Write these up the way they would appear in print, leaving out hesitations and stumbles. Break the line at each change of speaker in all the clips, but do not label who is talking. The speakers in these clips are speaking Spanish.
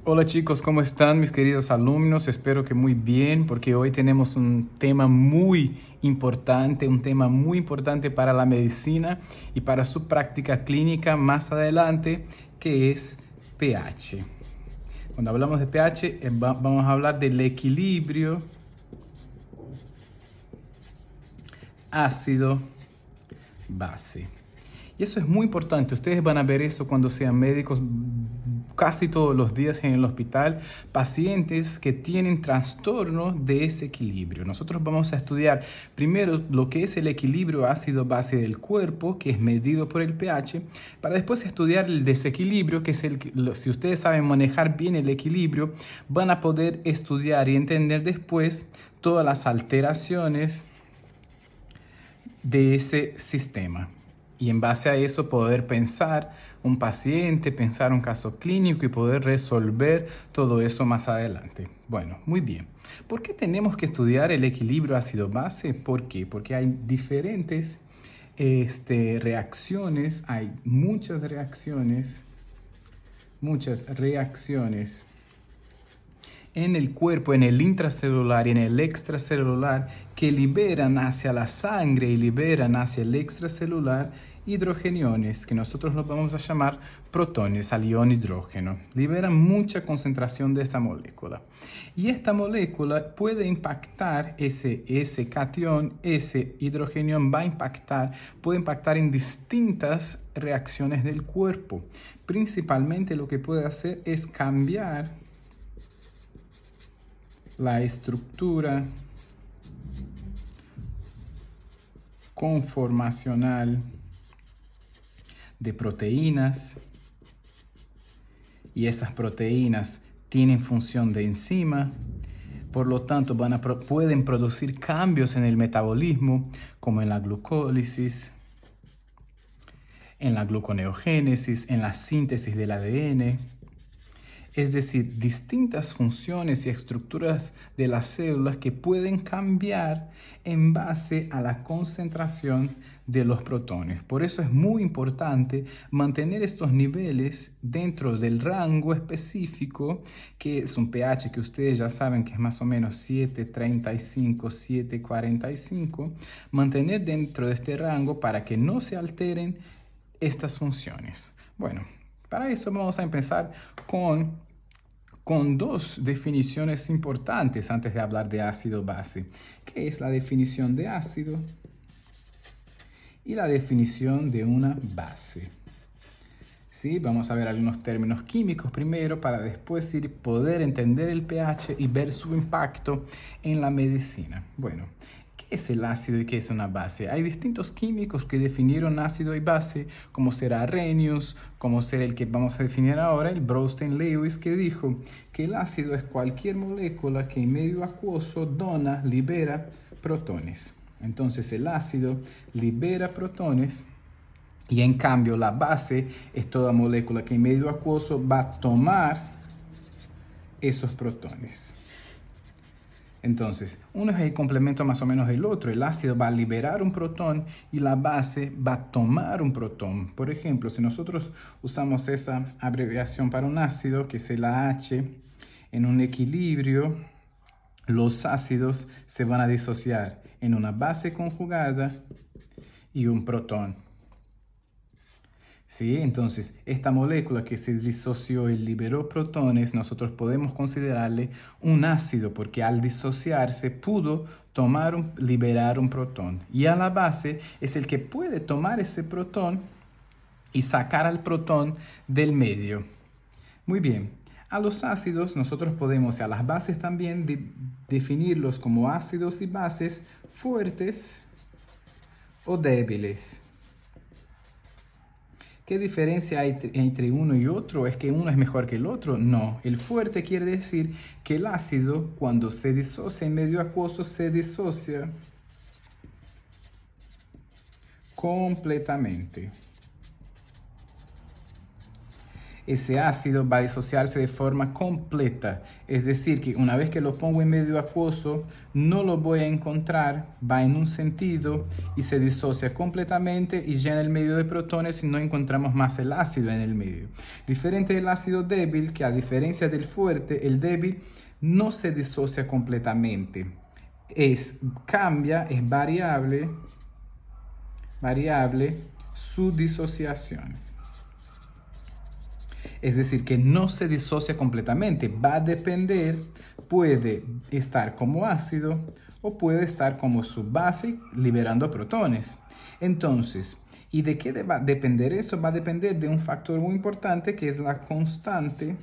Hola chicos, ¿cómo están mis queridos alumnos? Espero que muy bien porque hoy tenemos un tema muy importante para la medicina y para su práctica clínica más adelante, que es pH. Cuando hablamos de pH, vamos a hablar del equilibrio ácido-base. Y eso es muy importante. Ustedes van a ver eso cuando sean médicos casi todos los días en el hospital. Pacientes que tienen trastorno de ese equilibrio. Nosotros vamos a estudiar primero lo que es el equilibrio ácido-base del cuerpo, que es medido por el pH, para después estudiar el desequilibrio, que es si ustedes saben manejar bien el equilibrio, van a poder estudiar y entender después todas las alteraciones de ese sistema. Y en base a eso poder pensar un paciente, pensar un caso clínico y poder resolver todo eso más adelante. Bueno, muy bien. ¿Por qué tenemos que estudiar el equilibrio ácido-base? ¿Por qué? Porque hay diferentes reacciones, hay muchas reacciones en el cuerpo, en el intracelular y en el extracelular, que liberan hacia la sangre y liberan hacia el extracelular hidrogeniones, que nosotros los vamos a llamar protones al ion hidrógeno. Liberan mucha concentración de esta molécula. Y esta molécula puede impactar ese catión, ese hidrogenión puede impactar en distintas reacciones del cuerpo. Principalmente lo que puede hacer es cambiar la estructura conformacional de proteínas, y esas proteínas tienen función de enzima, por lo tanto pueden producir cambios en el metabolismo, como en la glucólisis, en la gluconeogénesis, en la síntesis del ADN. Es decir, distintas funciones y estructuras de las células que pueden cambiar en base a la concentración de los protones. Por eso es muy importante mantener estos niveles dentro del rango específico, que es un pH que ustedes ya saben que es más o menos 7,35, 7,45. Mantener dentro de este rango para que no se alteren estas funciones. Bueno, para eso vamos a empezar con dos definiciones importantes antes de hablar de ácido-base, que es la definición de ácido y la definición de una base. ¿Sí? Vamos a ver algunos términos químicos primero para después poder entender el pH y ver su impacto en la medicina. Bueno, ¿qué es el ácido y qué es una base? Hay distintos químicos que definieron ácido y base, como será Arrhenius, como será el que vamos a definir ahora, el Bronsted-Lewis, que dijo que el ácido es cualquier molécula que en medio acuoso libera protones. Entonces el ácido libera protones. Y en cambio la base es toda molécula que en medio acuoso va a tomar esos protones. Entonces, uno es el complemento más o menos del otro. El ácido va a liberar un protón y la base va a tomar un protón. Por ejemplo, si nosotros usamos esa abreviación para un ácido, que es el AH, en un equilibrio, los ácidos se van a disociar en una base conjugada y un protón. ¿Sí? Entonces, esta molécula que se disoció y liberó protones, nosotros podemos considerarle un ácido porque al disociarse pudo liberar un protón. Y a la base es el que puede tomar ese protón y sacar al protón del medio. Muy bien. A los ácidos nosotros podemos, a las bases también, definirlos como ácidos y bases fuertes o débiles. ¿Qué diferencia hay entre uno y otro? ¿Es que uno es mejor que el otro? No. El fuerte quiere decir que el ácido, cuando se disocia en medio acuoso, se disocia completamente. ese ácido va a disociarse de forma completa. Es decir, que una vez que lo pongo en medio acuoso, no lo voy a encontrar, va en un sentido y se disocia completamente y llena el medio de protones y no encontramos más el ácido en el medio. Diferente del ácido débil, que a diferencia del fuerte, el débil no se disocia completamente. Cambia, es variable su disociación. Es decir, que no se disocia completamente, va a depender, puede estar como ácido o puede estar como subbase liberando protones. Entonces, ¿y de qué va a depender eso? Va a depender de un factor muy importante que es la constante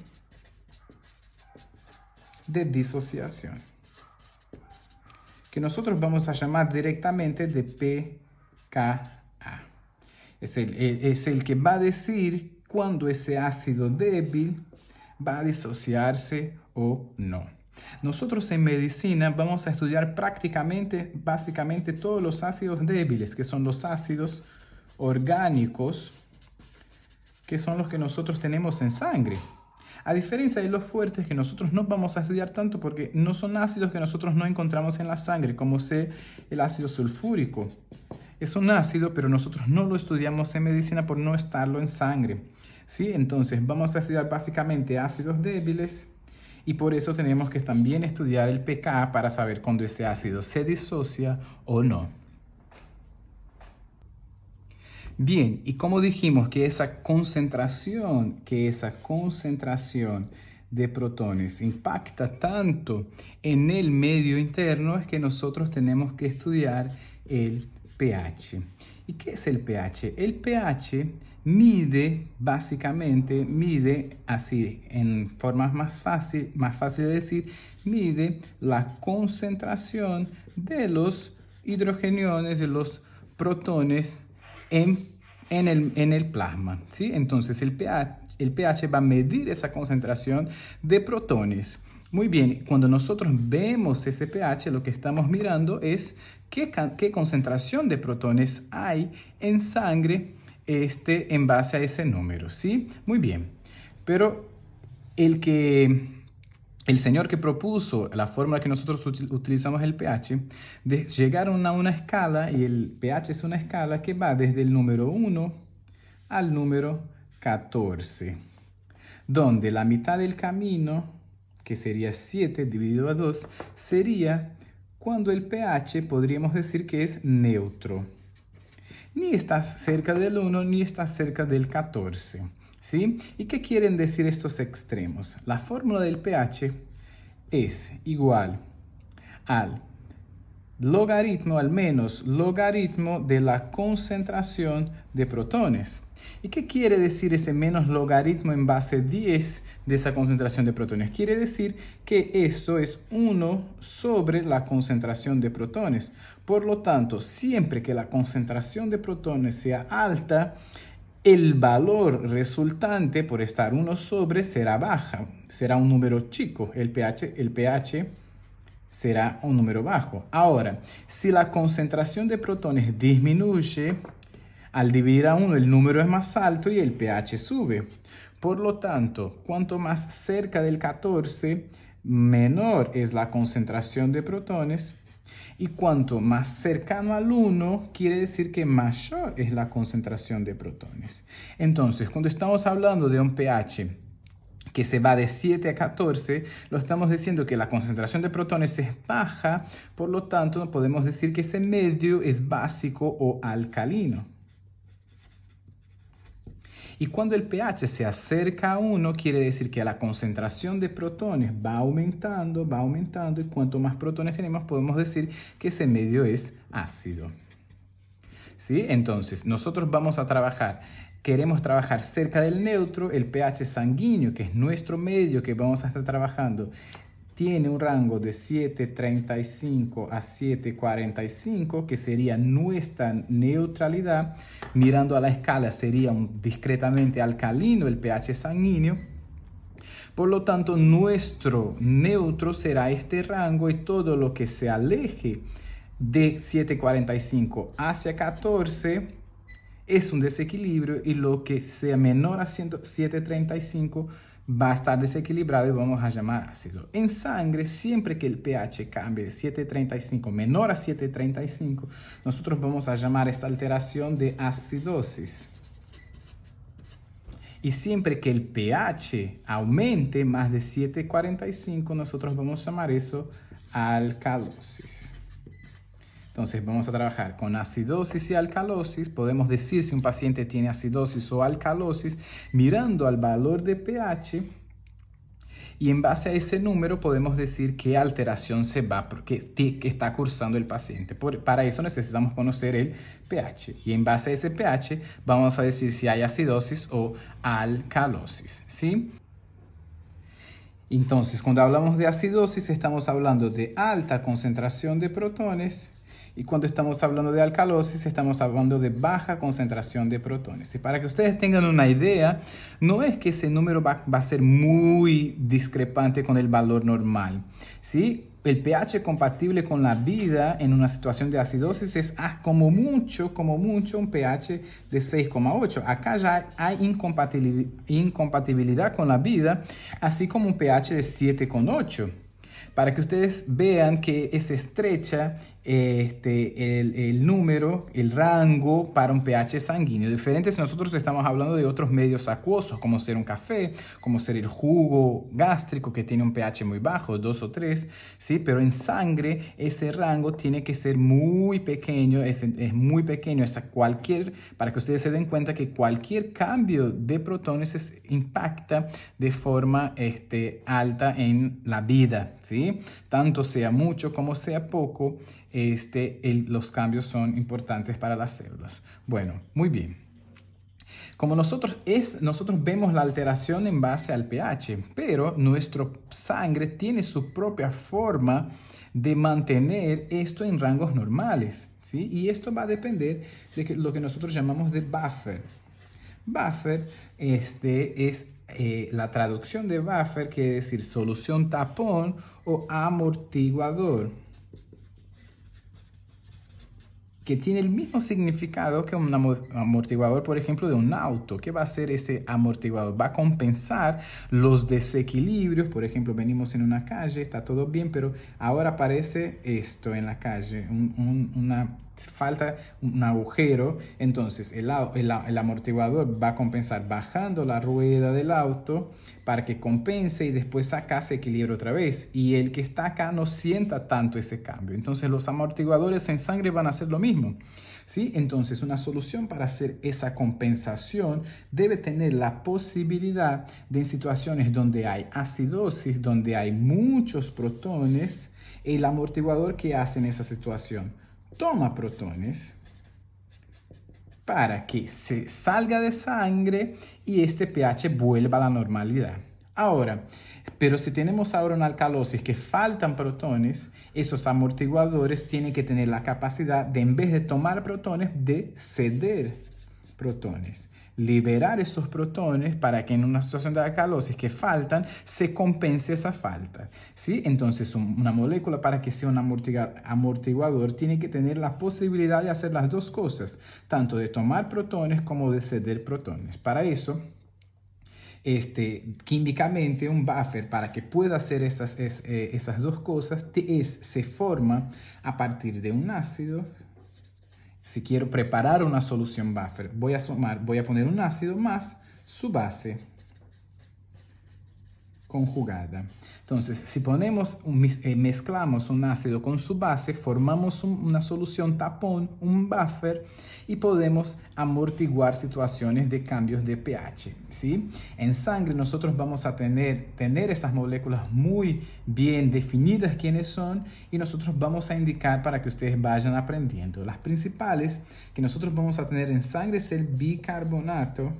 de disociación, que nosotros vamos a llamar directamente de pKa. Es el que va a decir cuando ese ácido débil va a disociarse o no. Nosotros en medicina vamos a estudiar básicamente todos los ácidos débiles, que son los ácidos orgánicos, que son los que nosotros tenemos en sangre. A diferencia de los fuertes, que nosotros no vamos a estudiar tanto porque no son ácidos que nosotros no encontramos en la sangre, como el ácido sulfúrico. Es un ácido, pero nosotros no lo estudiamos en medicina por no estarlo en sangre. ¿Sí? Entonces vamos a estudiar básicamente ácidos débiles y por eso tenemos que también estudiar el pKa para saber cuándo ese ácido se disocia o no. Bien, y como dijimos que esa concentración de protones impacta tanto en el medio interno, es que nosotros tenemos que estudiar el pH. ¿Y qué es el pH? El pH mide así en forma más fácil de decir, mide la concentración de los hidrogeniones, de los protones en el plasma, ¿sí? Entonces el pH va a medir esa concentración de protones. Muy bien, cuando nosotros vemos ese pH, lo que estamos mirando es qué concentración de protones hay en sangre en base a ese número, ¿sí? Muy bien, pero el señor que propuso la fórmula que nosotros utilizamos el pH, llegaron a una escala, y el pH es una escala que va desde el número 1 al número 14, donde la mitad del camino, que sería 7 dividido a 2, sería cuando el pH podríamos decir que es neutro. Ni está cerca del 1 ni está cerca del 14. ¿Sí? ¿Y qué quieren decir estos extremos? La fórmula del pH es igual al logaritmo, al menos logaritmo de la concentración de protones. ¿Y qué quiere decir ese menos logaritmo en base 10 de esa concentración de protones? Quiere decir que eso es 1 sobre la concentración de protones. Por lo tanto, siempre que la concentración de protones sea alta, el valor resultante por estar 1 sobre será baja, será un número chico, el pH será un número bajo. Ahora, si la concentración de protones disminuye, al dividir a 1 el número es más alto y el pH sube. Por lo tanto, cuanto más cerca del 14, menor es la concentración de protones. Y cuanto más cercano al 1, quiere decir que mayor es la concentración de protones. Entonces, cuando estamos hablando de un pH que se va de 7 a 14, lo estamos diciendo que la concentración de protones es baja, por lo tanto, podemos decir que ese medio es básico o alcalino. Y cuando el pH se acerca a 1, quiere decir que la concentración de protones va aumentando, y cuanto más protones tenemos, podemos decir que ese medio es ácido. ¿Sí? Entonces, nosotros queremos trabajar cerca del neutro. El pH sanguíneo, que es nuestro medio que vamos a estar trabajando, tiene un rango de 7.35 a 7.45, que sería nuestra neutralidad. Mirando a la escala, sería discretamente alcalino el pH sanguíneo. Por lo tanto, nuestro neutro será este rango, y todo lo que se aleje de 7.45 hacia 14 es un desequilibrio y lo que sea menor a 7,35 va a estar desequilibrado y vamos a llamar ácido. En sangre, siempre que el pH cambie de 7,35 menor a 7,35, nosotros vamos a llamar esta alteración de acidosis. Y siempre que el pH aumente más de 7,45, nosotros vamos a llamar eso alcalosis. Entonces vamos a trabajar con acidosis y alcalosis. Podemos decir si un paciente tiene acidosis o alcalosis mirando al valor de pH, y en base a ese número podemos decir qué alteración se va, que está cursando el paciente. Para eso necesitamos conocer el pH, y en base a ese pH vamos a decir si hay acidosis o alcalosis, ¿sí? Entonces, cuando hablamos de acidosis, estamos hablando de alta concentración de protones, y cuando estamos hablando de alcalosis, estamos hablando de baja concentración de protones. Y para que ustedes tengan una idea, no es que ese número va a ser muy discrepante con el valor normal, ¿sí? El pH compatible con la vida en una situación de acidosis es como mucho un pH de 6,8. Acá ya hay incompatibilidad con la vida, así como un pH de 7,8. Para que ustedes vean que es estrecha el número, el rango para un pH sanguíneo. Diferente si nosotros estamos hablando de otros medios acuosos, como ser un café, como ser el jugo gástrico que tiene un pH muy bajo, 2 o 3, ¿sí? Pero en sangre ese rango tiene que ser muy pequeño, es muy pequeño, para que ustedes se den cuenta que cualquier cambio de protones impacta de forma alta en la vida, ¿sí? Tanto sea mucho como sea poco, los cambios son importantes para las células. Bueno, muy bien. Como nosotros vemos la alteración en base al pH, pero nuestra sangre tiene su propia forma de mantener esto en rangos normales, ¿sí? Y esto va a depender de lo que nosotros llamamos de buffer. Buffer es la traducción de buffer, quiere decir solución tapón o amortiguador, que tiene el mismo significado que un amortiguador, por ejemplo, de un auto. ¿Qué va a hacer ese amortiguador? Va a compensar los desequilibrios. Por ejemplo, venimos en una calle, está todo bien, pero ahora aparece esto en la calle, falta un agujero. Entonces el amortiguador va a compensar bajando la rueda del auto para que compense y después acá se equilibre otra vez, y el que está acá no sienta tanto ese cambio. Entonces los amortiguadores en sangre van a hacer lo mismo, ¿sí? Entonces una solución para hacer esa compensación debe tener la posibilidad de, en situaciones donde hay acidosis, donde hay muchos protones, el amortiguador, ¿qué hace en esa situación? Toma protones para que se salga de sangre y este pH vuelva a la normalidad. Ahora, pero si tenemos ahora una alcalosis que faltan protones, esos amortiguadores tienen que tener la capacidad de, en vez de tomar protones, de ceder protones. Liberar esos protones para que en una situación de alcalosis que faltan, se compense esa falta, ¿sí? Entonces, una molécula, para que sea un amortiguador, tiene que tener la posibilidad de hacer las dos cosas, tanto de tomar protones como de ceder protones. Para eso, químicamente, un buffer, para que pueda hacer esas dos cosas, se forma a partir de un ácido. Si quiero preparar una solución buffer, voy a poner un ácido más su base conjugada. Entonces, si mezclamos un ácido con su base, formamos una solución tapón, un buffer, y podemos amortiguar situaciones de cambios de pH, ¿sí? En sangre nosotros vamos a tener esas moléculas muy bien definidas quiénes son, y nosotros vamos a indicar para que ustedes vayan aprendiendo. Las principales que nosotros vamos a tener en sangre es el bicarbonato.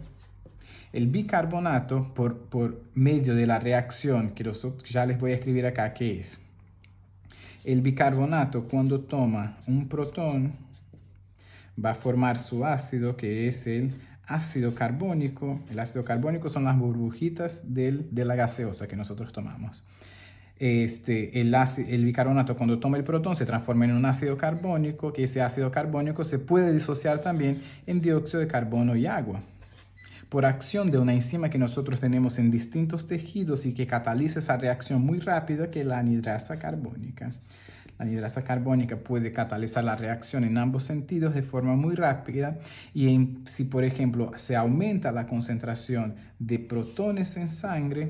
El bicarbonato, por medio de la reacción que ya les voy a escribir acá, ¿qué es? El bicarbonato, cuando toma un protón, va a formar su ácido, que es el ácido carbónico. El ácido carbónico son las burbujitas de la gaseosa que nosotros tomamos. el bicarbonato cuando toma el protón se transforma en un ácido carbónico, que ese ácido carbónico se puede disociar también en dióxido de carbono y agua. Por acción de una enzima que nosotros tenemos en distintos tejidos y que cataliza esa reacción muy rápida, que es la anhidrasa carbónica. La anhidrasa carbónica puede catalizar la reacción en ambos sentidos de forma muy rápida y si, por ejemplo, se aumenta la concentración de protones en sangre,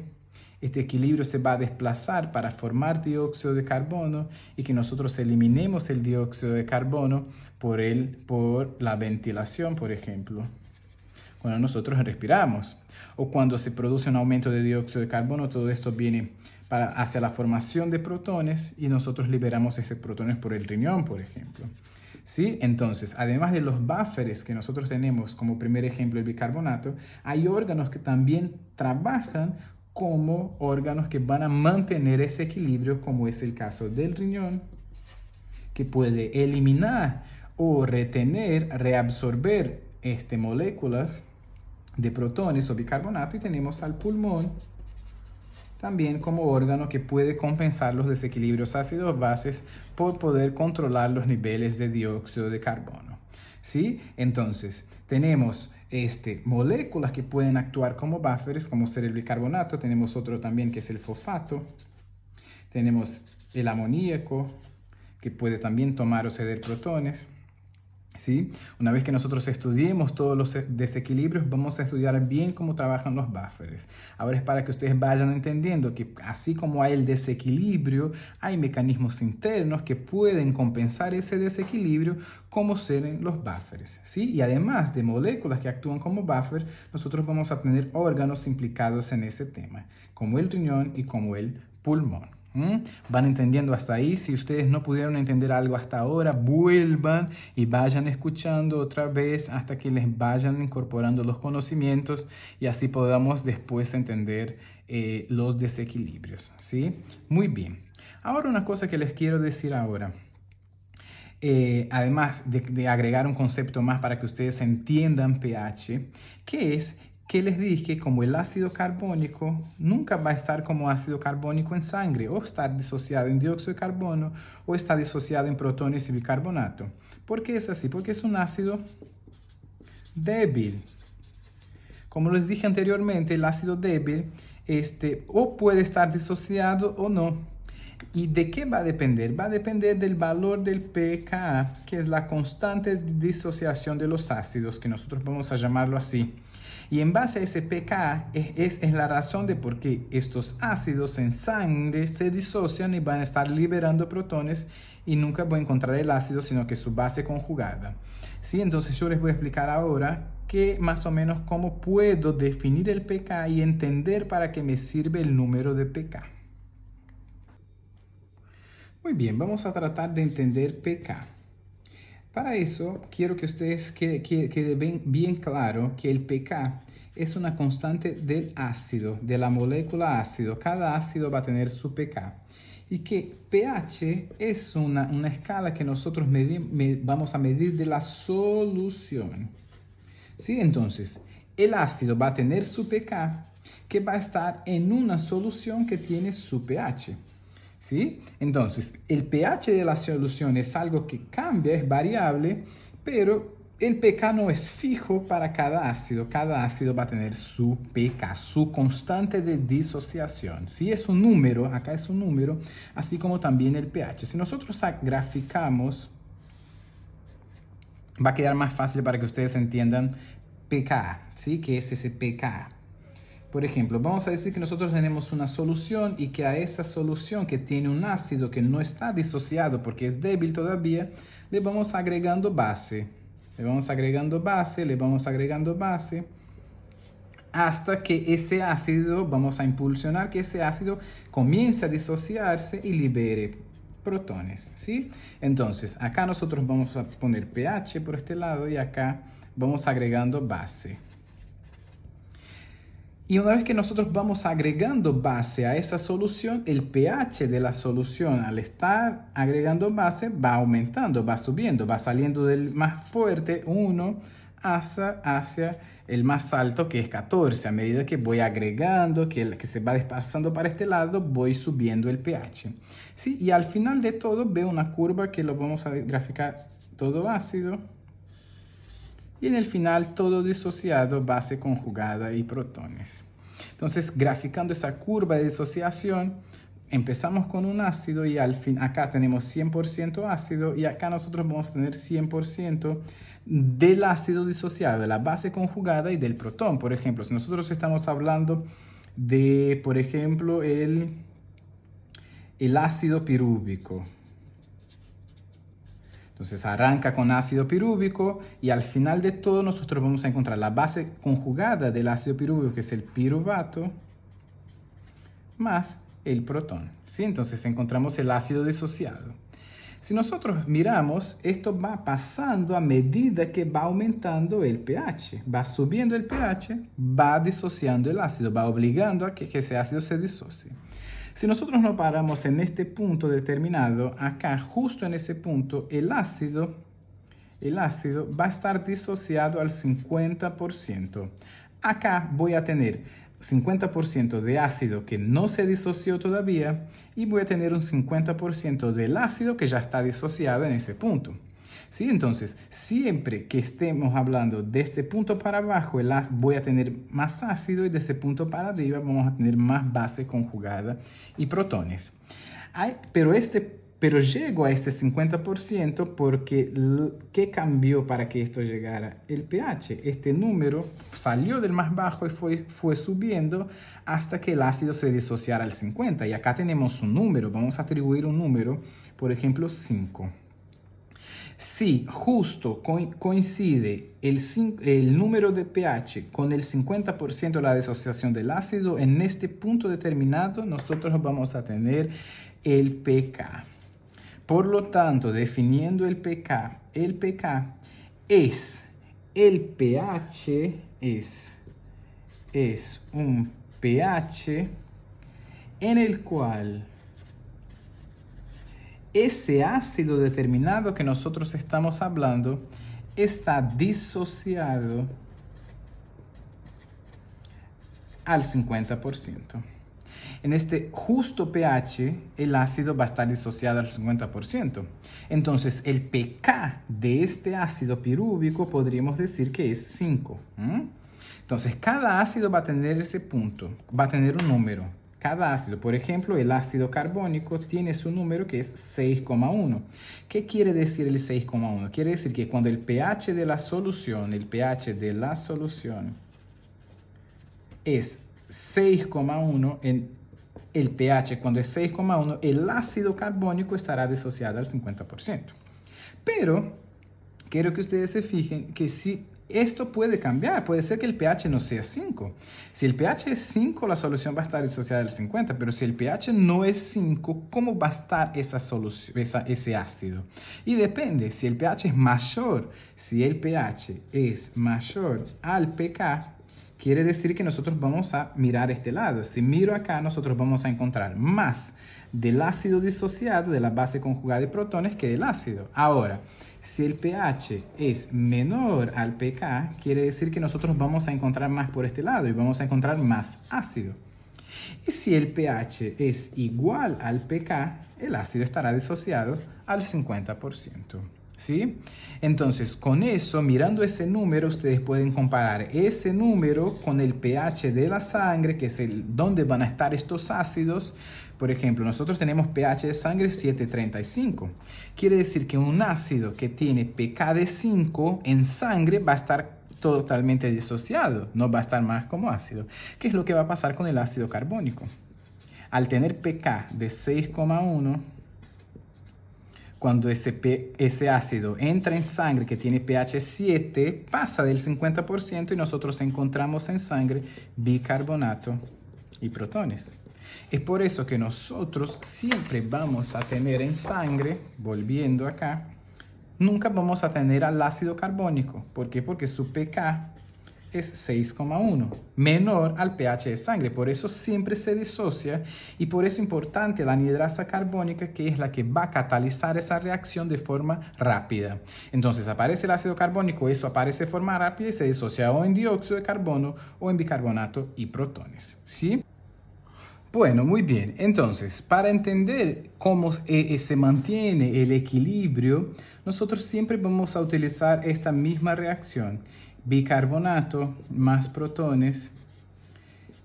este equilibrio se va a desplazar para formar dióxido de carbono y que nosotros eliminemos el dióxido de carbono por la ventilación, por ejemplo, cuando nosotros respiramos. O cuando se produce un aumento de dióxido de carbono, todo esto viene hacia la formación de protones y nosotros liberamos esos protones por el riñón, por ejemplo. ¿Sí? Entonces, además de los buffers que nosotros tenemos como primer ejemplo el bicarbonato, hay órganos que también trabajan como órganos que van a mantener ese equilibrio, como es el caso del riñón, que puede eliminar o retener, reabsorber moléculas de protones o bicarbonato, y tenemos al pulmón también como órgano que puede compensar los desequilibrios ácidos-bases por poder controlar los niveles de dióxido de carbono. ¿Sí? Entonces, tenemos moléculas que pueden actuar como buffers, como ser el bicarbonato. Tenemos otro también que es el fosfato. Tenemos el amoníaco, que puede también tomar o ceder protones. ¿Sí? Una vez que nosotros estudiemos todos los desequilibrios, vamos a estudiar bien cómo trabajan los buffers. Ahora es para que ustedes vayan entendiendo que así como hay el desequilibrio, hay mecanismos internos que pueden compensar ese desequilibrio, como ser los buffers. ¿Sí? Y además de moléculas que actúan como buffers, nosotros vamos a tener órganos implicados en ese tema, como el riñón y como el pulmón. ¿Van entendiendo hasta ahí? Si ustedes no pudieron entender algo hasta ahora, vuelvan y vayan escuchando otra vez hasta que les vayan incorporando los conocimientos y así podamos después entender los desequilibrios, ¿sí? Muy bien. Ahora una cosa que les quiero decir ahora. Además de agregar un concepto más para que ustedes entiendan pH, que es que les dije, como el ácido carbónico nunca va a estar como ácido carbónico en sangre, o estar disociado en dióxido de carbono, o está disociado en protones y bicarbonato. ¿Por qué es así? Porque es un ácido débil. Como les dije anteriormente, el ácido débil o puede estar disociado o no. ¿Y de qué va a depender? Va a depender del valor del pKa, que es la constante de disociación de los ácidos, que nosotros vamos a llamarlo así. Y en base a ese pKa es la razón de por qué estos ácidos en sangre se disocian y van a estar liberando protones y nunca voy a encontrar el ácido, sino que su base conjugada. ¿Sí? Entonces yo les voy a explicar ahora que más o menos cómo puedo definir el pKa y entender para qué me sirve el número de pKa. Muy bien, vamos a tratar de entender pKa. Para eso, quiero que ustedes quede bien claro que el pKa es una constante del ácido, de la molécula ácido. Cada ácido va a tener su pKa. Y que pH es una escala que nosotros vamos a medir de la solución. ¿Sí? Entonces, el ácido va a tener su pKa, que va a estar en una solución que tiene su pH. ¿Sí? Entonces, el pH de la solución es algo que cambia, es variable, pero el pKa no es fijo para cada ácido. Cada ácido va a tener su pKa, su constante de disociación. ¿Sí? Es un número, acá es un número, así como también el pH. Si nosotros graficamos, va a quedar más fácil para que ustedes entiendan pKa, ¿sí? ¿Qué es ese pKa? Por ejemplo, vamos a decir que nosotros tenemos una solución y que a esa solución que tiene un ácido que no está disociado porque es débil todavía, le vamos agregando base. Le vamos agregando base, le vamos agregando base, hasta que ese ácido, vamos a impulsionar que ese ácido comience a disociarse y libere protones, ¿sí? Entonces, acá nosotros vamos a poner pH por este lado y acá vamos agregando base. Y una vez que nosotros vamos agregando base a esa solución, el pH de la solución al estar agregando base va aumentando, va subiendo, va saliendo del más fuerte 1 hacia el más alto, que es 14. A medida que voy agregando, que se va desplazando para este lado, voy subiendo el pH. ¿Sí? Y al final de todo veo una curva que lo vamos a graficar todo ácido. Y en el final todo disociado, base conjugada y protones. Entonces, graficando esa curva de disociación, empezamos con un ácido y al fin acá tenemos 100% ácido y acá nosotros vamos a tener 100% del ácido disociado, de la base conjugada y del protón. Por ejemplo, si nosotros estamos hablando de, por ejemplo, el ácido pirúvico. Entonces arranca con ácido pirúvico y al final de todo nosotros vamos a encontrar la base conjugada del ácido pirúvico, que es el piruvato, más el protón. ¿Sí? Entonces encontramos el ácido disociado. Si nosotros miramos, esto va pasando a medida que va aumentando el pH. Va subiendo el pH, va disociando el ácido, va obligando a que ese ácido se disocie. Si nosotros nos paramos en este punto determinado, acá, justo en ese punto, el ácido va a estar disociado al 50%. Acá voy a tener 50% de ácido que no se disoció todavía y voy a tener un 50% del ácido que ya está disociado en ese punto. ¿Sí? Entonces, siempre que estemos hablando de este punto para abajo, voy a tener más ácido y de ese punto para arriba vamos a tener más base conjugada y protones. Pero llego a este 50% porque ¿qué cambió para que esto llegara? El pH. Este número salió del más bajo y fue subiendo hasta que el ácido se disociara al 50. Y acá tenemos un número, vamos a atribuir un número, por ejemplo 5. Si justo coincide el número de pH con el 50% de la disociación del ácido, en este punto determinado nosotros vamos a tener el pK. Por lo tanto, definiendo el pK es el pH, es un pH en el cual ese ácido determinado que nosotros estamos hablando está disociado al 50%. En este justo pH, el ácido va a estar disociado al 50%. Entonces, el pK de este ácido pirúvico podríamos decir que es 5. Entonces, cada ácido va a tener ese punto, va a tener un número. Cada ácido, por ejemplo, el ácido carbónico tiene su número que es 6,1. ¿Qué quiere decir el 6,1? Quiere decir que cuando el pH de la solución, es 6,1, el pH cuando es 6,1, el ácido carbónico estará disociado al 50%. Pero quiero que ustedes se fijen que si esto puede cambiar, puede ser que el pH no sea 5. Si el pH es 5, la solución va a estar disociada al 50, pero si el pH no es 5, ¿cómo va a estar ese ácido? Y depende, si el pH es mayor, si el pH es mayor al pK, quiere decir que nosotros vamos a mirar este lado. Si miro acá, nosotros vamos a encontrar más del ácido disociado de la base conjugada de protones que del ácido. Ahora, si el pH es menor al pK, quiere decir que nosotros vamos a encontrar más por este lado y vamos a encontrar más ácido. Y si el pH es igual al pK, el ácido estará disociado al 50%. ¿Sí? Entonces, con eso, mirando ese número, ustedes pueden comparar ese número con el pH de la sangre, que es donde van a estar estos ácidos. Por ejemplo, nosotros tenemos pH de sangre 7,35. Quiere decir que un ácido que tiene pK de 5 en sangre va a estar totalmente disociado, no va a estar más como ácido. ¿Qué es lo que va a pasar con el ácido carbónico? Al tener pK de 6,1, cuando ese ácido entra en sangre que tiene pH 7, pasa del 50% y nosotros encontramos en sangre bicarbonato y protones. Es por eso que nosotros siempre vamos a tener en sangre, volviendo acá, nunca vamos a tener al ácido carbónico. ¿Por qué? Porque su pK es 6,1, menor al pH de sangre. Por eso siempre se disocia y por eso es importante la anhidrasa carbónica, que es la que va a catalizar esa reacción de forma rápida. Entonces aparece el ácido carbónico, eso aparece de forma rápida y se disocia o en dióxido de carbono o en bicarbonato y protones. ¿Sí? Bueno, muy bien. Entonces, para entender cómo se mantiene el equilibrio, nosotros siempre vamos a utilizar esta misma reacción. Bicarbonato más protones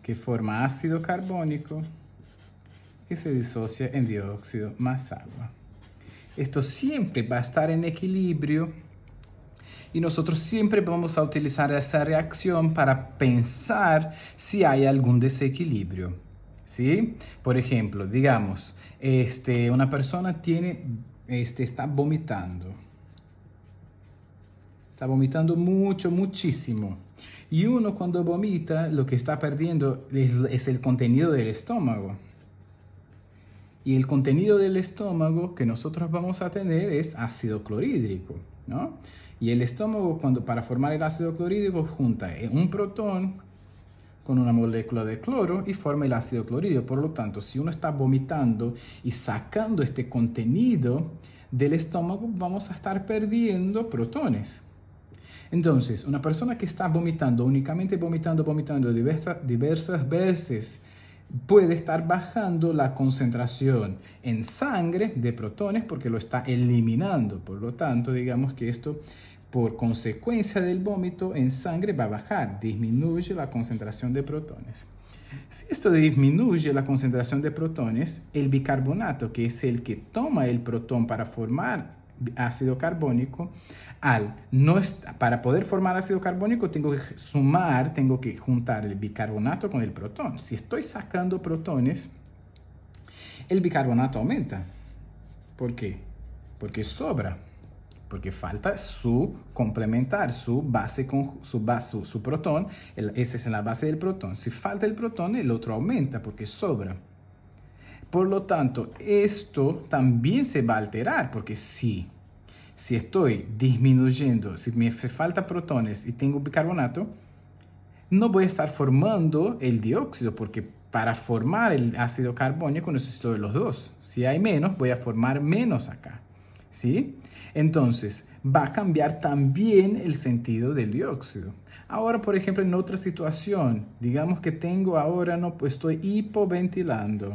que forma ácido carbónico que se disocia en dióxido más agua. Esto siempre va a estar en equilibrio y nosotros siempre vamos a utilizar esa reacción para pensar si hay algún desequilibrio. ¿Sí? Por ejemplo, digamos, una persona está vomitando. Está vomitando mucho, muchísimo. Y uno cuando vomita, lo que está perdiendo es el contenido del estómago. Y el contenido del estómago que nosotros vamos a tener es ácido clorhídrico, ¿no? Y el estómago, para formar el ácido clorhídrico, junta un protón con una molécula de cloro y forma el ácido clorhídrico. Por lo tanto, si uno está vomitando y sacando este contenido del estómago, vamos a estar perdiendo protones. Entonces, una persona que está vomitando, únicamente vomitando diversas veces, puede estar bajando la concentración en sangre de protones porque lo está eliminando. Por lo tanto, digamos que esto, por consecuencia del vómito en sangre, va a bajar, disminuye la concentración de protones. Si esto disminuye la concentración de protones, el bicarbonato, que es el que toma el protón para formar ácido carbónico, para poder formar ácido carbónico tengo que juntar el bicarbonato con el protón. Si estoy sacando protones, el bicarbonato aumenta. ¿Por qué? Porque sobra. Porque falta complementar su base con su protón. Esa es la base del protón. Si falta el protón, el otro aumenta porque sobra. Por lo tanto, esto también se va a alterar porque si estoy disminuyendo, si me falta protones y tengo bicarbonato, no voy a estar formando el dióxido porque para formar el ácido carbónico necesito de los dos. Si hay menos, voy a formar menos acá. ¿Sí? Entonces, va a cambiar también el sentido del dióxido. Ahora, por ejemplo, en otra situación, digamos que estoy hipoventilando.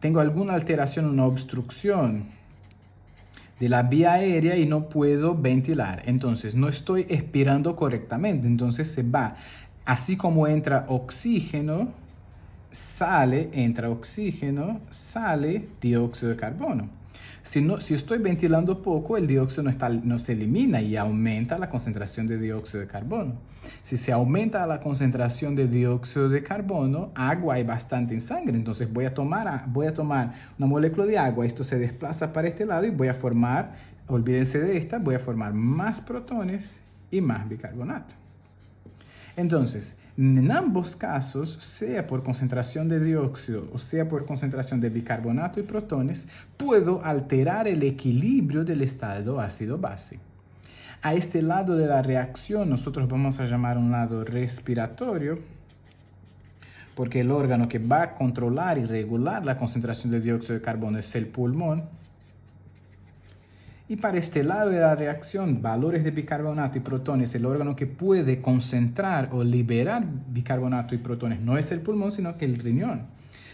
Tengo alguna alteración, una obstrucción de la vía aérea y no puedo ventilar. Entonces, no estoy expirando correctamente. Entonces, se va, así como entra oxígeno, entra oxígeno, sale dióxido de carbono. Si estoy ventilando poco, el dióxido no se elimina y aumenta la concentración de dióxido de carbono. Si se aumenta la concentración de dióxido de carbono, agua hay bastante en sangre. Entonces voy a tomar una molécula de agua, esto se desplaza para este lado y voy a formar, olvídense de esta, voy a formar más protones y más bicarbonato. Entonces, en ambos casos, sea por concentración de dióxido o sea por concentración de bicarbonato y protones, puedo alterar el equilibrio del estado ácido-base. A este lado de la reacción nosotros vamos a llamar un lado respiratorio, porque el órgano que va a controlar y regular la concentración de dióxido de carbono es el pulmón. Y para este lado de la reacción, valores de bicarbonato y protones, el órgano que puede concentrar o liberar bicarbonato y protones no es el pulmón, sino que el riñón,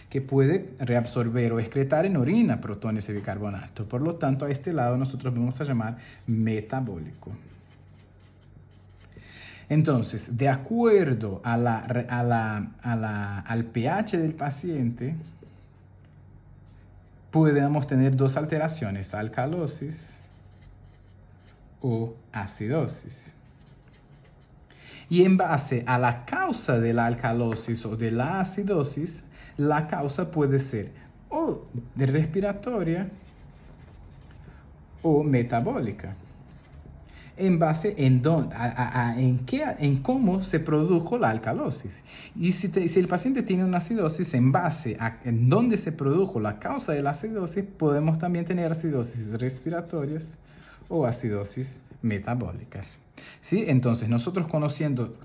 que puede reabsorber o excretar en orina protones y bicarbonato. Por lo tanto, a este lado nosotros vamos a llamar metabólico. Entonces, de acuerdo al pH del paciente, podemos tener dos alteraciones, alcalosis o acidosis. Y en base a la causa de la alcalosis o de la acidosis, la causa puede ser o respiratoria o metabólica. En base en cómo se produjo la alcalosis. Y si el paciente tiene una acidosis, en base en dónde se produjo la causa de la acidosis, podemos también tener acidosis respiratorias o acidosis metabólicas. ¿Sí? Entonces, nosotros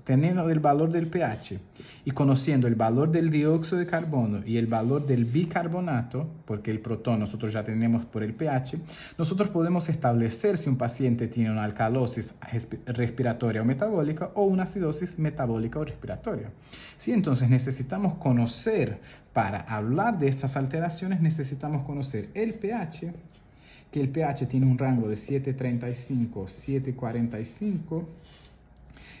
teniendo el valor del pH y conociendo el valor del dióxido de carbono y el valor del bicarbonato, porque el protón nosotros ya tenemos por el pH, nosotros podemos establecer si un paciente tiene una alcalosis respiratoria o metabólica o una acidosis metabólica o respiratoria. ¿Sí? Entonces, necesitamos conocer, para hablar de estas alteraciones, necesitamos conocer el pH, que el pH tiene un rango de 7.35 a 7.45.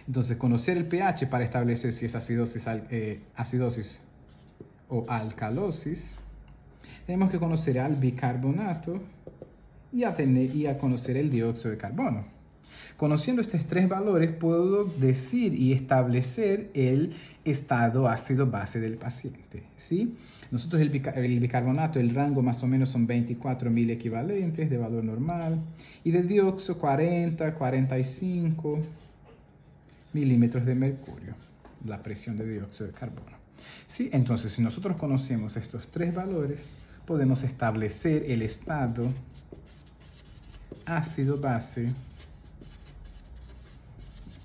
Entonces, conocer el pH para establecer si es acidosis o alcalosis. Tenemos que conocer al bicarbonato y a conocer el dióxido de carbono. Conociendo estos tres valores, puedo decir y establecer el estado ácido-base del paciente, ¿sí? Nosotros el bicarbonato, el rango más o menos son 24.000 equivalentes de valor normal, y de dióxido 40-45 milímetros de mercurio, la presión de dióxido de carbono. ¿Sí? Entonces, si nosotros conocemos estos tres valores, podemos establecer el estado ácido-base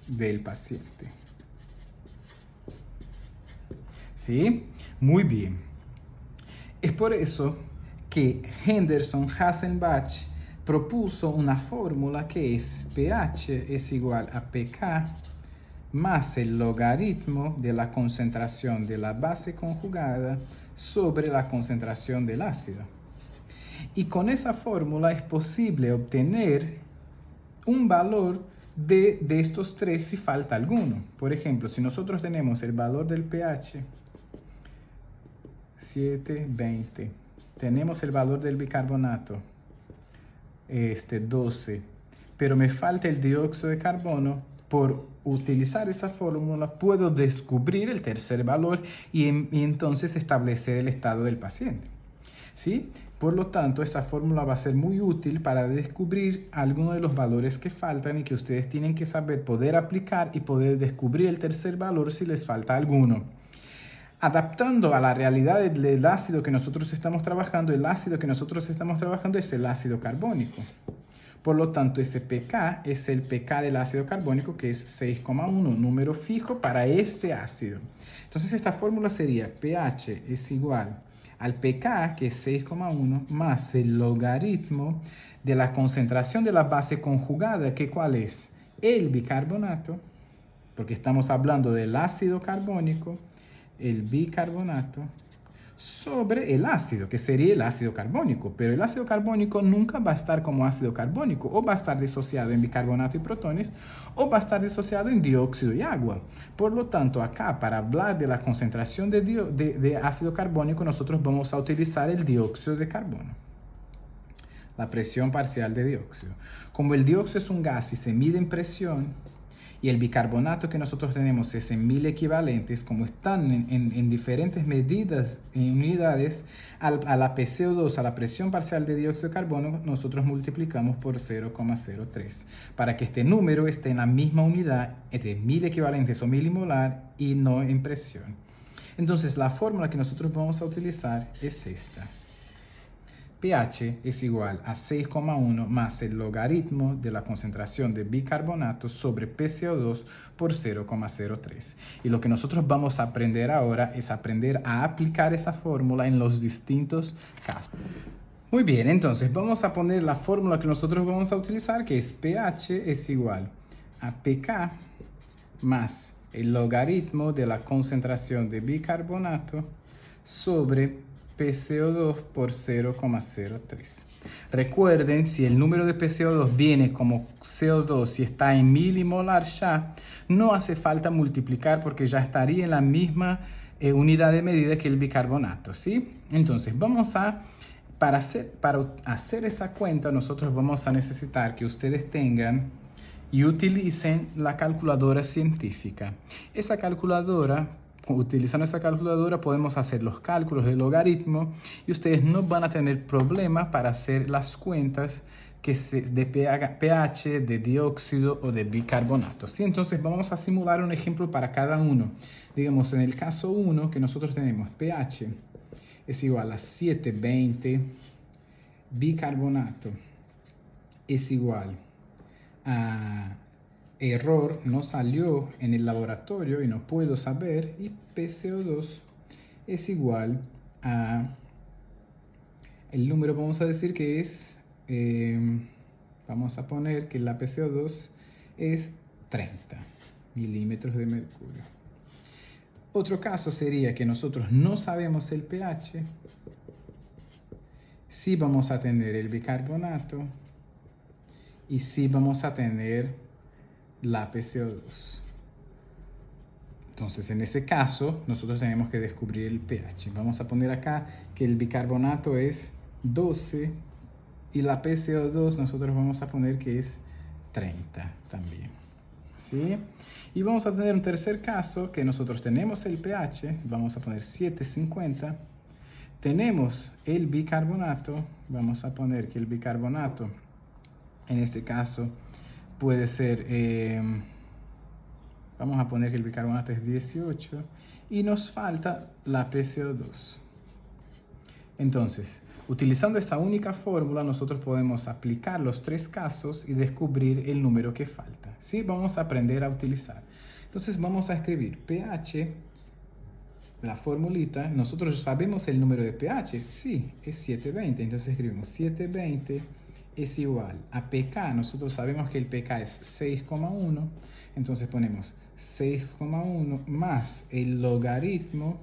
del paciente. ¿Sí? Muy bien. Es por eso que Henderson-Hasselbalch propuso una fórmula que es pH es igual a pK más el logaritmo de la concentración de la base conjugada sobre la concentración del ácido. Y con esa fórmula es posible obtener un valor de estos tres si falta alguno. Por ejemplo, si nosotros tenemos el valor del pH 7.20, tenemos el valor del bicarbonato 12, pero me falta el dióxido de carbono, por utilizar esa fórmula puedo descubrir el tercer valor y entonces establecer el estado del paciente. ¿Sí? Por lo tanto, esa fórmula va a ser muy útil para descubrir algunos de los valores que faltan y que ustedes tienen que saber poder aplicar y poder descubrir el tercer valor si les falta alguno. Adaptando a la realidad del ácido que nosotros estamos trabajando, el ácido que nosotros estamos trabajando es el ácido carbónico. Por lo tanto, ese pK es el pK del ácido carbónico, que es 6,1, número fijo para ese ácido. Entonces, esta fórmula sería pH es igual al pK, que es 6,1, más el logaritmo de la concentración de la base conjugada, que ¿cuál es? El bicarbonato, porque estamos hablando del ácido carbónico, el bicarbonato, sobre el ácido, que sería el ácido carbónico. Pero el ácido carbónico nunca va a estar como ácido carbónico, o va a estar disociado en bicarbonato y protones, o va a estar disociado en dióxido y agua. Por lo tanto, acá, para hablar de la concentración de ácido carbónico, nosotros vamos a utilizar el dióxido de carbono, la presión parcial de dióxido. Como el dióxido es un gas y se mide en presión, y el bicarbonato que nosotros tenemos es en 1000 equivalentes, como están en diferentes medidas, en unidades, a la PCO2, a la presión parcial de dióxido de carbono, nosotros multiplicamos por 0,03, para que este número esté en la misma unidad, entre 1000 equivalentes o milimolar, y no en presión. Entonces, la fórmula que nosotros vamos a utilizar es esta. pH es igual a 6,1 más el logaritmo de la concentración de bicarbonato sobre PCO2 por 0,03. Y lo que nosotros vamos a aprender ahora es aprender a aplicar esa fórmula en los distintos casos. Muy bien, entonces vamos a poner la fórmula que nosotros vamos a utilizar, que es pH es igual a pK más el logaritmo de la concentración de bicarbonato sobre PCO2 por 0,03. Recuerden, si el número de PCO2 viene como CO2 y está en milimolar ya, no hace falta multiplicar porque ya estaría en la misma unidad de medida que el bicarbonato, ¿sí? Entonces, para hacer esa cuenta, nosotros vamos a necesitar que ustedes tengan y utilicen la calculadora científica. Esa calculadora, utilizando esa calculadora podemos hacer los cálculos del logaritmo y ustedes no van a tener problema para hacer las cuentas de pH, de dióxido o de bicarbonato. ¿Sí? Entonces vamos a simular un ejemplo para cada uno. Digamos, en el caso 1 que nosotros tenemos pH es igual a 720, bicarbonato es igual error, no salió en el laboratorio y no puedo saber, y PCO2 es igual a el número, vamos a decir que es, vamos a poner que la PCO2 es 30 milímetros de mercurio. Otro caso sería que nosotros no sabemos el pH, sí vamos a tener el bicarbonato y sí vamos a tener la PCO2. Entonces, en ese caso, nosotros tenemos que descubrir el pH. Vamos a poner acá que el bicarbonato es 12 y la PCO2 nosotros vamos a poner que es 30 también. ¿Sí? Y vamos a tener un tercer caso que nosotros tenemos el pH, vamos a poner 750. Tenemos el bicarbonato, vamos a poner que el bicarbonato, en este caso, puede ser, vamos a poner que el bicarbonato es 18 y nos falta la PCO2. Entonces, utilizando esa única fórmula, nosotros podemos aplicar los tres casos y descubrir el número que falta. ¿Sí? Vamos a aprender a utilizar. Entonces, vamos a escribir pH, la formulita. Nosotros sabemos el número de pH. Sí, es 720. Entonces, escribimos 720 es igual a pK. Nosotros sabemos que el pK es 6,1. Entonces, ponemos 6,1 más el logaritmo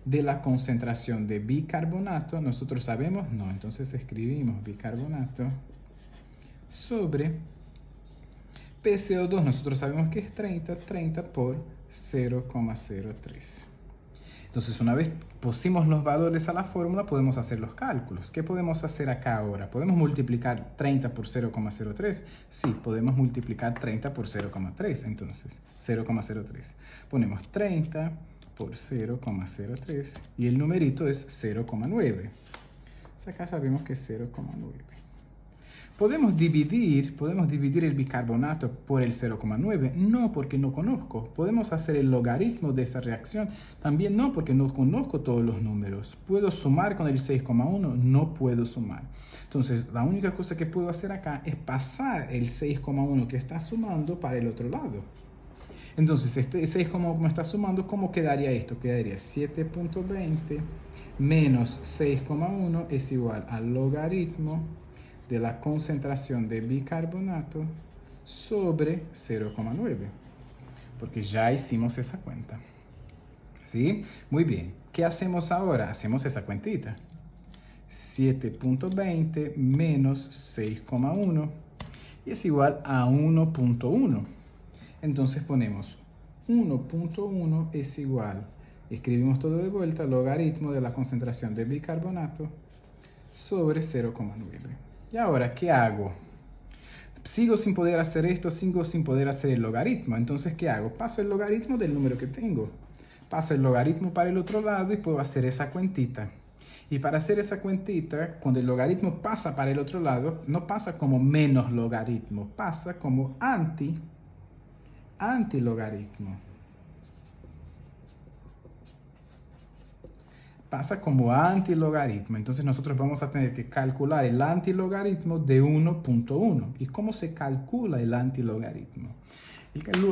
de la concentración de bicarbonato. Nosotros sabemos, no, entonces escribimos bicarbonato sobre PCO2. Nosotros sabemos que es 30 por 0,03. Entonces, una vez pusimos los valores a la fórmula, podemos hacer los cálculos. ¿Qué podemos hacer acá ahora? ¿Podemos multiplicar 30 por 0,03? Sí, podemos multiplicar 30 por 0,3. Entonces, 0,03. Ponemos 30 por 0,03 y el numerito es 0,9. Acá sabemos que es 0,9. ¿Podemos dividir el bicarbonato por el 0,9? No, porque no conozco. ¿Podemos hacer el logaritmo de esa reacción? También no, porque no conozco todos los números. ¿Puedo sumar con el 6,1? No puedo sumar. Entonces, la única cosa que puedo hacer acá es pasar el 6,1 que está sumando para el otro lado. Entonces, este 6,1 está sumando, ¿cómo quedaría esto? Quedaría 7.20 menos 6,1 es igual al logaritmo de la concentración de bicarbonato sobre 0,9, porque ya hicimos esa cuenta. ¿Sí? Muy bien. ¿Qué hacemos ahora? Hacemos esa cuentita. 7.20 menos 6,1 y es igual a 1.1. Entonces ponemos 1.1 es igual, escribimos todo de vuelta, logaritmo de la concentración de bicarbonato sobre 0,9. Y ahora, ¿qué hago? Sigo sin poder hacer esto, sigo sin poder hacer el logaritmo. Entonces, ¿qué hago? Paso el logaritmo del número que tengo. Paso el logaritmo para el otro lado y puedo hacer esa cuentita. Y para hacer esa cuentita, cuando el logaritmo pasa para el otro lado, no pasa como menos logaritmo, pasa como antilogaritmo. Pasa como antilogaritmo. Entonces nosotros vamos a tener que calcular el antilogaritmo de 1.1. ¿Y cómo se calcula el antilogaritmo?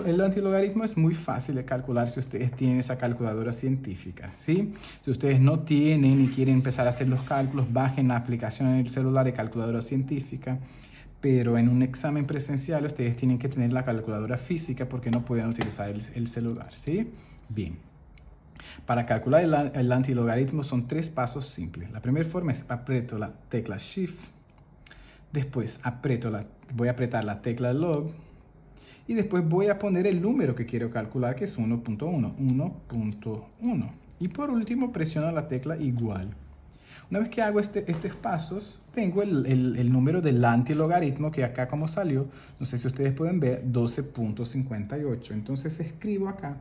El antilogaritmo es muy fácil de calcular si ustedes tienen esa calculadora científica, ¿sí? Si ustedes no tienen y quieren empezar a hacer los cálculos, bajen la aplicación en el celular de calculadora científica. Pero en un examen presencial ustedes tienen que tener la calculadora física porque no pueden utilizar el celular, ¿sí? Bien. Para calcular el antilogaritmo son tres pasos simples. La primera forma es aprieto la tecla Shift, después voy a apretar la tecla Log y después voy a poner el número que quiero calcular, que es 1.1. Y por último presiono la tecla igual. Una vez que hago estos pasos, tengo el número del antilogaritmo, que acá como salió, no sé si ustedes pueden ver, 12.58. Entonces escribo acá,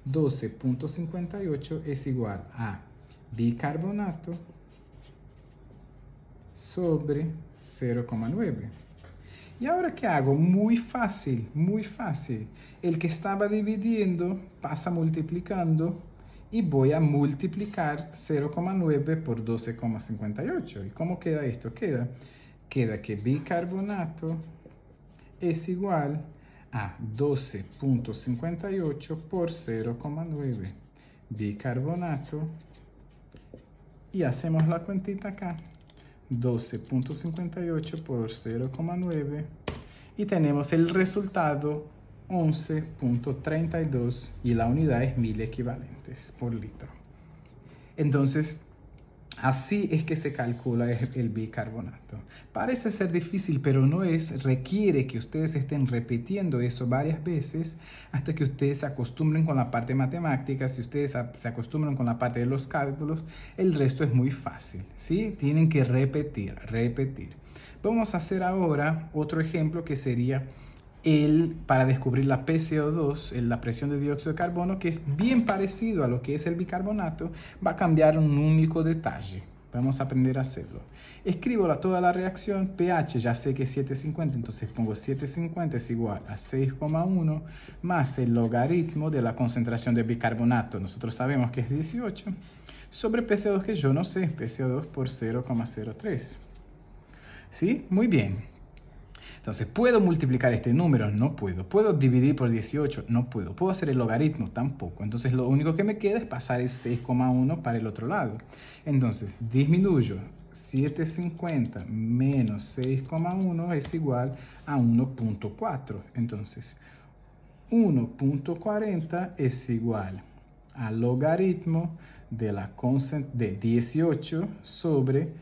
12.58 es igual a bicarbonato sobre 0,9. ¿Y ahora qué hago? Muy fácil, muy fácil. El que estaba dividiendo pasa multiplicando y voy a multiplicar 0,9 por 12,58. ¿Y cómo queda esto? Queda que bicarbonato es igual a 12.58 por 0,9 bicarbonato. Y hacemos la cuentita acá. 12.58 por 0,9. Y tenemos el resultado 11.32 y la unidad es 1000 equivalentes por litro. Entonces, así es que se calcula el bicarbonato. Parece ser difícil, pero no es. Requiere que ustedes estén repitiendo eso varias veces hasta que ustedes se acostumbren con la parte matemática. Si ustedes se acostumbran con la parte de los cálculos, el resto es muy fácil, ¿sí? Tienen que repetir, repetir. Vamos a hacer ahora otro ejemplo que sería para descubrir la PCO2, la presión de dióxido de carbono, que es bien parecido a lo que es el bicarbonato, va a cambiar un único detalle. Vamos a aprender a hacerlo. Escribo toda la reacción, pH ya sé que es 750, entonces pongo 750 es igual a 6,1 más el logaritmo de la concentración de bicarbonato, nosotros sabemos que es 18, sobre PCO2 que yo no sé, PCO2 por 0,03. ¿Sí? Muy bien. Entonces, ¿puedo multiplicar este número? No puedo. ¿Puedo dividir por 18? No puedo. ¿Puedo hacer el logaritmo? Tampoco. Entonces, lo único que me queda es pasar el 6,1 para el otro lado. Entonces, disminuyo 750 menos 6,1 es igual a 1.4. Entonces, 1.40 es igual al logaritmo de 18 sobre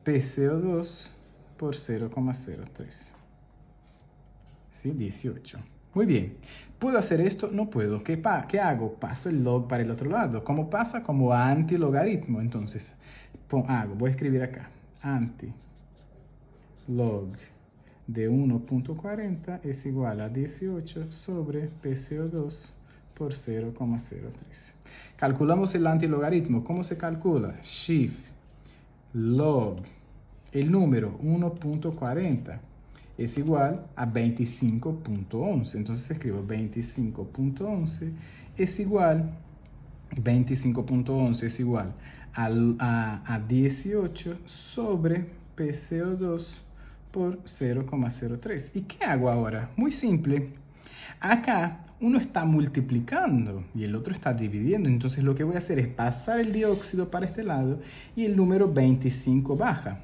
PCO2 por 0,03. ¿Sí? 18. Muy bien. ¿Puedo hacer esto? No puedo. ¿Qué hago? Paso el log para el otro lado. ¿Cómo pasa? Como antilogaritmo. Entonces, voy a escribir acá. Antilog de 1.40 es igual a 18 sobre PCO2 por 0,03. Calculamos el antilogaritmo. ¿Cómo se calcula? Shift log el número 1.40 es igual a 25.11. Entonces escribo 25.11 es igual, 25.11 es igual a 18 sobre PCO2 por 0,03. ¿Y qué hago ahora? Muy simple. Acá uno está multiplicando y el otro está dividiendo. Entonces lo que voy a hacer es pasar el dióxido para este lado y el número 25 baja.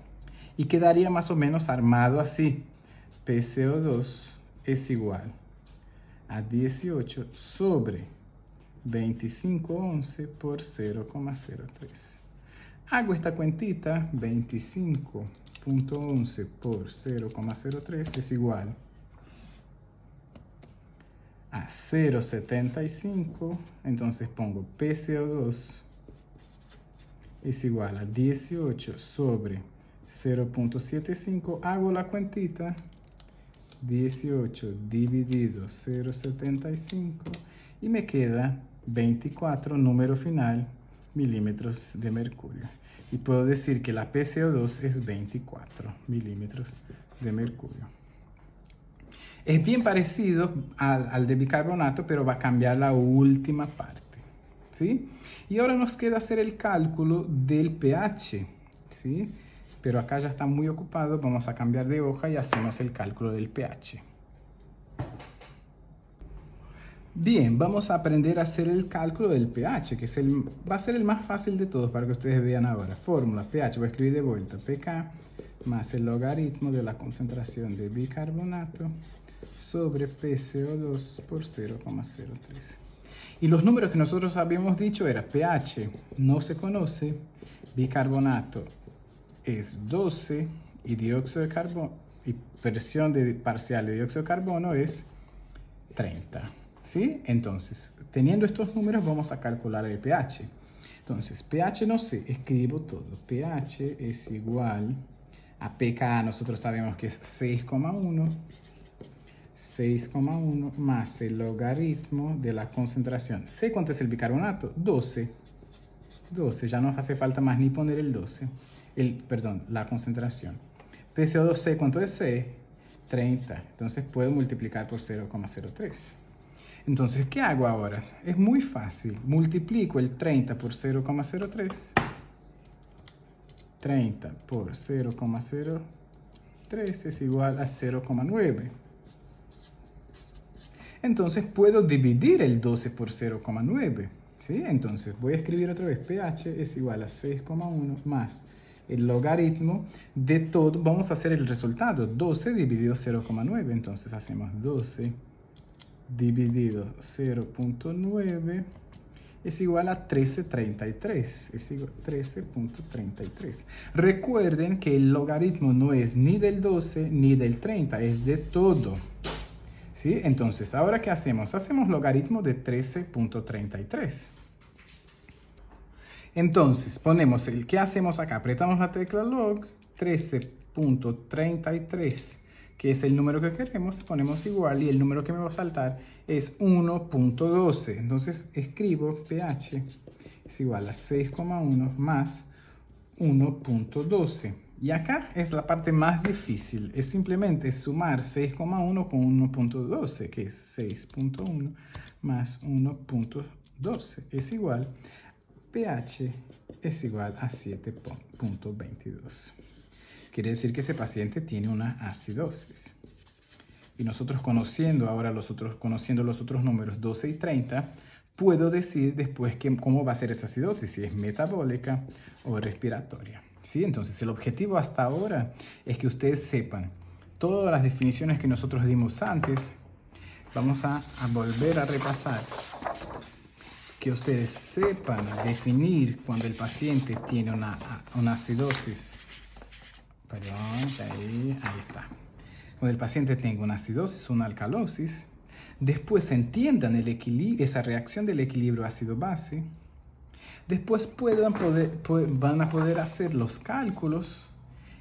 Y quedaría más o menos armado así. PCO2 es igual a 18 sobre 25.11 por 0,03. Hago esta cuentita, 25.11 por 0,03 es igual a 0,75. Entonces pongo PCO2 es igual a 18 sobre 0.75. Hago la cuentita. 18 dividido 0,75 y me queda 24, número final, milímetros de mercurio. Y puedo decir que la PCO2 es 24 milímetros de mercurio. Es bien parecido al de bicarbonato, pero va a cambiar la última parte, ¿sí? Y ahora nos queda hacer el cálculo del pH, ¿sí? Pero acá ya está muy ocupado, vamos a cambiar de hoja y hacemos el cálculo del pH. Bien, vamos a aprender a hacer el cálculo del pH, que va a ser el más fácil de todos para que ustedes vean ahora. Fórmula pH, voy a escribir de vuelta, pK más el logaritmo de la concentración de bicarbonato sobre PCO2 por 0,03. Y los números que nosotros habíamos dicho era pH, no se conoce, bicarbonato es 12 y dióxido de carbono y presión parcial de dióxido de carbono es 30. ¿Sí? Entonces, teniendo estos números vamos a calcular el pH. Entonces, pH no sé, escribo todo. pH es igual a pKa, nosotros sabemos que es 6,1. 6,1 más el logaritmo de la concentración. ¿Sé cuánto es el bicarbonato? 12. 12, ya no hace falta más ni poner el 12. Perdón, la concentración. PCO2 sé cuánto es C, 30. Entonces puedo multiplicar por 0,03. Entonces, ¿qué hago ahora? Es muy fácil. Multiplico el 30 por 0,03. 30 por 0,03 es igual a 0,9. entonces puedo dividir el 12 por 0,9. ¿Sí? Entonces voy a escribir otra vez, pH es igual a 6,1 más el logaritmo de todo. Vamos a hacer el resultado, 12 dividido 0,9. Entonces hacemos 12 dividido 0,9 es igual a 13.33. Es igual a 13.33. Recuerden que el logaritmo no es ni del 12 ni del 30, es de todo. ¿Sí? Entonces, ¿ahora qué hacemos? Hacemos logaritmo de 13.33. Entonces, ponemos ¿qué hacemos acá? Apretamos la tecla log, 13.33, que es el número que queremos, ponemos igual y el número que me va a saltar es 1.12. Entonces, escribo pH es igual a 6,1 más 1.12. Y acá es la parte más difícil, es simplemente sumar 6,1 con 1.12, que es 6.1 más 1.12, es igual, pH es igual a 7.22. Quiere decir que ese paciente tiene una acidosis. Y nosotros conociendo los otros números 12 y 30, puedo decir después cómo va a ser esa acidosis, si es metabólica o respiratoria. ¿Sí? Entonces, el objetivo hasta ahora es que ustedes sepan todas las definiciones que nosotros dimos antes. Vamos a volver a repasar. Que ustedes sepan definir cuando el paciente tiene una acidosis. Perdón, ahí está. Cuando el paciente tenga una acidosis, una alcalosis. Después entiendan esa reacción del equilibrio ácido-base. Después van a poder hacer los cálculos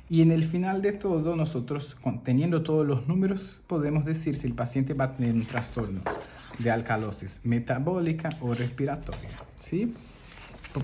y en el final de todo, nosotros, teniendo todos los números, podemos decir si el paciente va a tener un trastorno de alcalosis metabólica o respiratoria, ¿sí?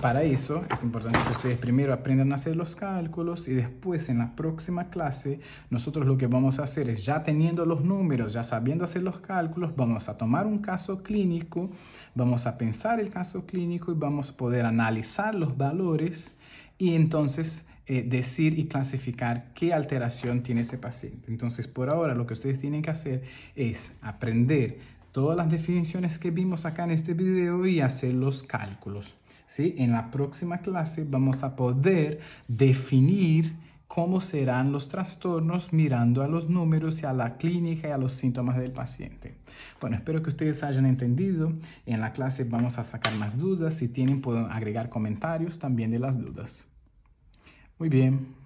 Para eso es importante que ustedes primero aprendan a hacer los cálculos y después en la próxima clase nosotros lo que vamos a hacer es, ya teniendo los números, ya sabiendo hacer los cálculos, vamos a tomar un caso clínico, vamos a pensar el caso clínico y vamos a poder analizar los valores y entonces decir y clasificar qué alteración tiene ese paciente. Entonces, por ahora lo que ustedes tienen que hacer es aprender todas las definiciones que vimos acá en este video y hacer los cálculos. ¿Sí? En la próxima clase vamos a poder definir cómo serán los trastornos mirando a los números y a la clínica y a los síntomas del paciente. Bueno, espero que ustedes hayan entendido. En la clase vamos a sacar más dudas. Si tienen, pueden agregar comentarios también de las dudas. Muy bien.